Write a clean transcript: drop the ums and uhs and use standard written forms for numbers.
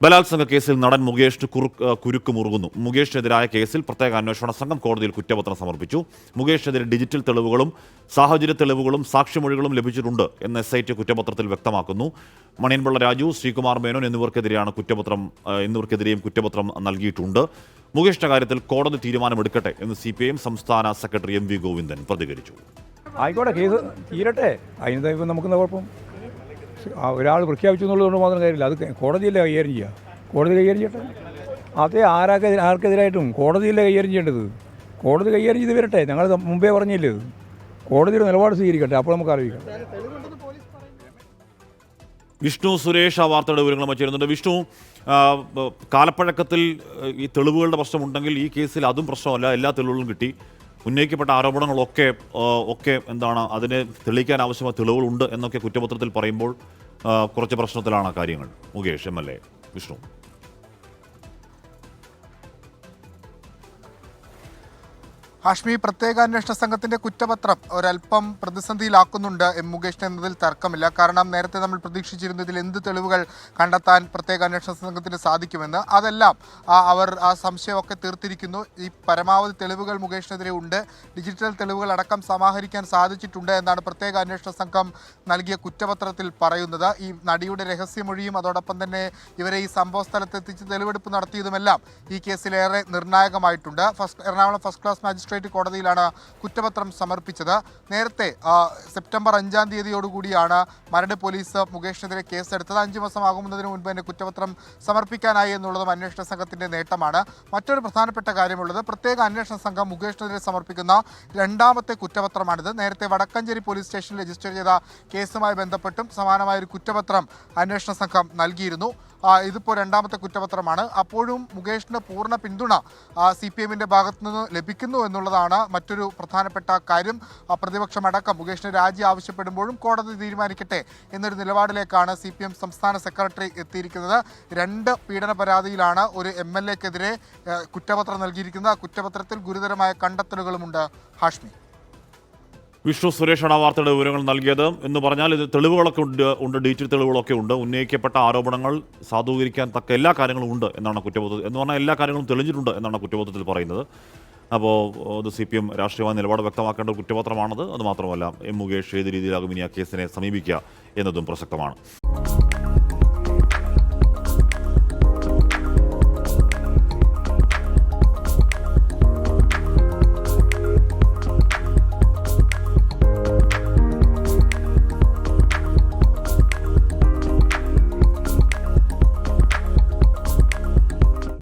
ബലാത്സംഗ കേസിൽ നടൻ മുകേഷിന് കുരുക്ക് മുറുകുന്നു. മുകേഷിനെതിരായ കേസിൽ പ്രത്യേക അന്വേഷണ സംഘം കോടതിയിൽ കുറ്റപത്രം സമർപ്പിച്ചു. മുകേഷിനെതിരെ ഡിജിറ്റൽ തെളിവുകളും സാഹചര്യ തെളിവുകളും സാക്ഷിമൊഴികളും ലഭിച്ചിട്ടുണ്ട് എന്ന് SIT കുറ്റപത്രത്തിൽ വ്യക്തമാക്കുന്നു. മണിയൻപിള്ള രാജു, ശ്രീകുമാർ മേനോൻ എന്നിവർക്കെതിരെയും കുറ്റപത്രം നൽകിയിട്ടുണ്ട്. മുകേഷിന്റെ കാര്യത്തിൽ കോടതി തീരുമാനമെടുക്കട്ടെ എന്ന് CPIM സംസ്ഥാന സെക്രട്ടറി MV ഗോവിന്ദൻ പ്രതികരിച്ചു. ആയിക്കോട്ടെ, കേസ് തീരട്ടെ, അതിന് നമുക്ക് കുഴപ്പം. ഒരാൾ പ്രഖ്യാപിച്ചു എന്നുള്ളതുകൊണ്ട് മാത്രം കാര്യമില്ല. അത് കോടതിയല്ലേ കൈകാര്യം ചെയ്യുക. കോടതി കൈകാര്യം ചെയ്യട്ടെ. അതേ ആർക്കെതിരായിട്ടും കോടതിയല്ലേ കൈകാര്യം ചെയ്യേണ്ടത്. കോടതി കൈകാര്യം ചെയ്ത് വരട്ടെ. ഞങ്ങൾ മുമ്പേ പറഞ്ഞില്ലേ, കോടതിയുടെ നിലപാട് സ്വീകരിക്കട്ടെ, അപ്പോൾ നമുക്ക് ആലോചിക്കാം. വിഷ്ണു സുരേഷ് ആ വാർത്തയുടെ വിവരങ്ങൾ ചേരുന്നുണ്ട്. വിഷ്ണു, കാലപ്പഴക്കത്തിൽ ഈ തെളിവുകളുടെ പ്രശ്നമുണ്ടെങ്കിൽ ഈ കേസിൽ അതും പ്രശ്നമല്ല, എല്ലാ തെളിവുകളും കിട്ടി. ഉന്നയിക്കപ്പെട്ട ആരോപണങ്ങളൊക്കെ എന്താണ്, അതിനെ തെളിയിക്കാൻ ആവശ്യമായ തെളിവുകളുണ്ട് എന്നൊക്കെ കുറ്റപത്രത്തിൽ പറയുമ്പോൾ കുറച്ച് പ്രശ്നത്തിലാണ് കാര്യങ്ങൾ. മുകേഷ് MLA വിഷ്ണു. ഹാഷ്മി, പ്രത്യേക അന്വേഷണ സംഘത്തിന്റെ കുറ്റപത്രം ഒരല്പം പ്രതിസന്ധിയിലാക്കുന്നുണ്ട് മുകേഷിനെ എന്നതിൽ തർക്കമില്ല. കാരണം നേരത്തെ നമ്മൾ പ്രതീക്ഷിച്ചിരുന്നു ഇതിൽ എന്ത് തെളിവുകൾ കണ്ടെത്താൻ പ്രത്യേക അന്വേഷണ സംഘത്തിന് സാധിക്കുമെന്ന്. അതെല്ലാം അവർ ആ സംശയമൊക്കെ തീർത്തിരിക്കുന്നു. ഈ പരമാവധി തെളിവുകൾ മുകേഷിനെതിരെ ഉണ്ട്, ഡിജിറ്റൽ തെളിവുകൾ അടക്കം സമാഹരിക്കാൻ സാധിച്ചിട്ടുണ്ട് എന്നാണ് പ്രത്യേക അന്വേഷണ സംഘം നൽകിയ കുറ്റപത്രത്തിൽ പറയുന്നത്. ഈ നടിയുടെ രഹസ്യമൊഴിയും അതോടൊപ്പം തന്നെ ഇവരെ ഈ സംഭവ സ്ഥലത്തെത്തിച്ച് തെളിവെടുപ്പ് നടത്തിയതുമെല്ലാം ഈ കേസിലേറെ നിർണായകമായിട്ടുണ്ട്. എറണാകുളം ഫസ്റ്റ് ക്ലാസ് മാജിസ്ട്രേറ്റ് കോടതിയിലാണ് കുറ്റപത്രം സമർപ്പിച്ചത്. നേരത്തെ സെപ്റ്റംബർ 5-ാം തീയതിയോടുകൂടിയാണ് മരട് പോലീസ് മുകേഷിനെതിരെ കേസെടുത്തത്. 5 മാസമാകുന്നതിന് മുൻപ് തന്നെ കുറ്റപത്രം സമർപ്പിക്കാനായി എന്നുള്ളതും അന്വേഷണ സംഘത്തിന്റെ നേട്ടമാണ്. മറ്റൊരു പ്രധാനപ്പെട്ട കാര്യമുള്ളത്, പ്രത്യേക അന്വേഷണ സംഘം മുകേഷിനെതിരെ സമർപ്പിക്കുന്ന 2ാമത്തെ കുറ്റപത്രമാണിത്. നേരത്തെ വടക്കഞ്ചേരി പോലീസ് സ്റ്റേഷനിൽ രജിസ്റ്റർ ചെയ്ത കേസുമായി ബന്ധപ്പെട്ടും സമാനമായൊരു കുറ്റപത്രം അന്വേഷണ സംഘം നൽകിയിരുന്നു. ഇതിപ്പോൾ 2ാമത്തെ കുറ്റപത്രമാണ്. അപ്പോഴും മുകേഷിന് പൂർണ്ണ പിന്തുണ CPIMന്റെ ഭാഗത്തു നിന്ന് ലഭിക്കുന്നു എന്നുള്ളതാണ് മറ്റൊരു പ്രധാനപ്പെട്ട കാര്യം. പ്രതിപക്ഷമടക്കം മുകേഷിന് രാജി ആവശ്യപ്പെടുമ്പോഴും കോടതി തീരുമാനിക്കട്ടെ എന്നൊരു നിലപാടിലേക്കാണ് CPIM സംസ്ഥാന സെക്രട്ടറി എത്തിയിരിക്കുന്നത്. 2 പീഡന പരാതിയിലാണ് ഒരു MLAക്കെതിരെ കുറ്റപത്രം നൽകിയിരിക്കുന്നത്. ആ കുറ്റപത്രത്തിൽ ഗുരുതരമായ കണ്ടെത്തലുകളുമുണ്ട്. ഹാഷ്മി. വിഷ്ണു സുരേഷാണ് ആ വാർത്തയുടെ വിവരങ്ങൾ നൽകിയത്. എന്ന് പറഞ്ഞാൽ ഇത് തെളിവുകളൊക്കെ ഉണ്ട്, ഡിജിറ്റൽ തെളിവുകളൊക്കെ ഉണ്ട്. ഉന്നയിക്കപ്പെട്ട ആരോപണങ്ങൾ സാധൂകരിക്കാൻ തക്ക എല്ലാ കാര്യങ്ങളും ഉണ്ട് എന്നാണ് കുറ്റപത്രത്തിൽ, എന്ന് പറഞ്ഞാൽ എല്ലാ കാര്യങ്ങളും തെളിഞ്ഞിട്ടുണ്ട് എന്നാണ് കുറ്റപത്രത്തിൽ പറയുന്നത്. അപ്പോൾ അത് CPIM രാഷ്ട്രീയമായ നിലപാട് വ്യക്തമാക്കേണ്ട കുറ്റപത്രമാണത്. അതുമാത്രമല്ല മുകേഷ് ഏത് രീതിയിലാകും ഇനി ആ കേസിനെ സമീപിക്കുക എന്നതും പ്രസക്തമാണ്.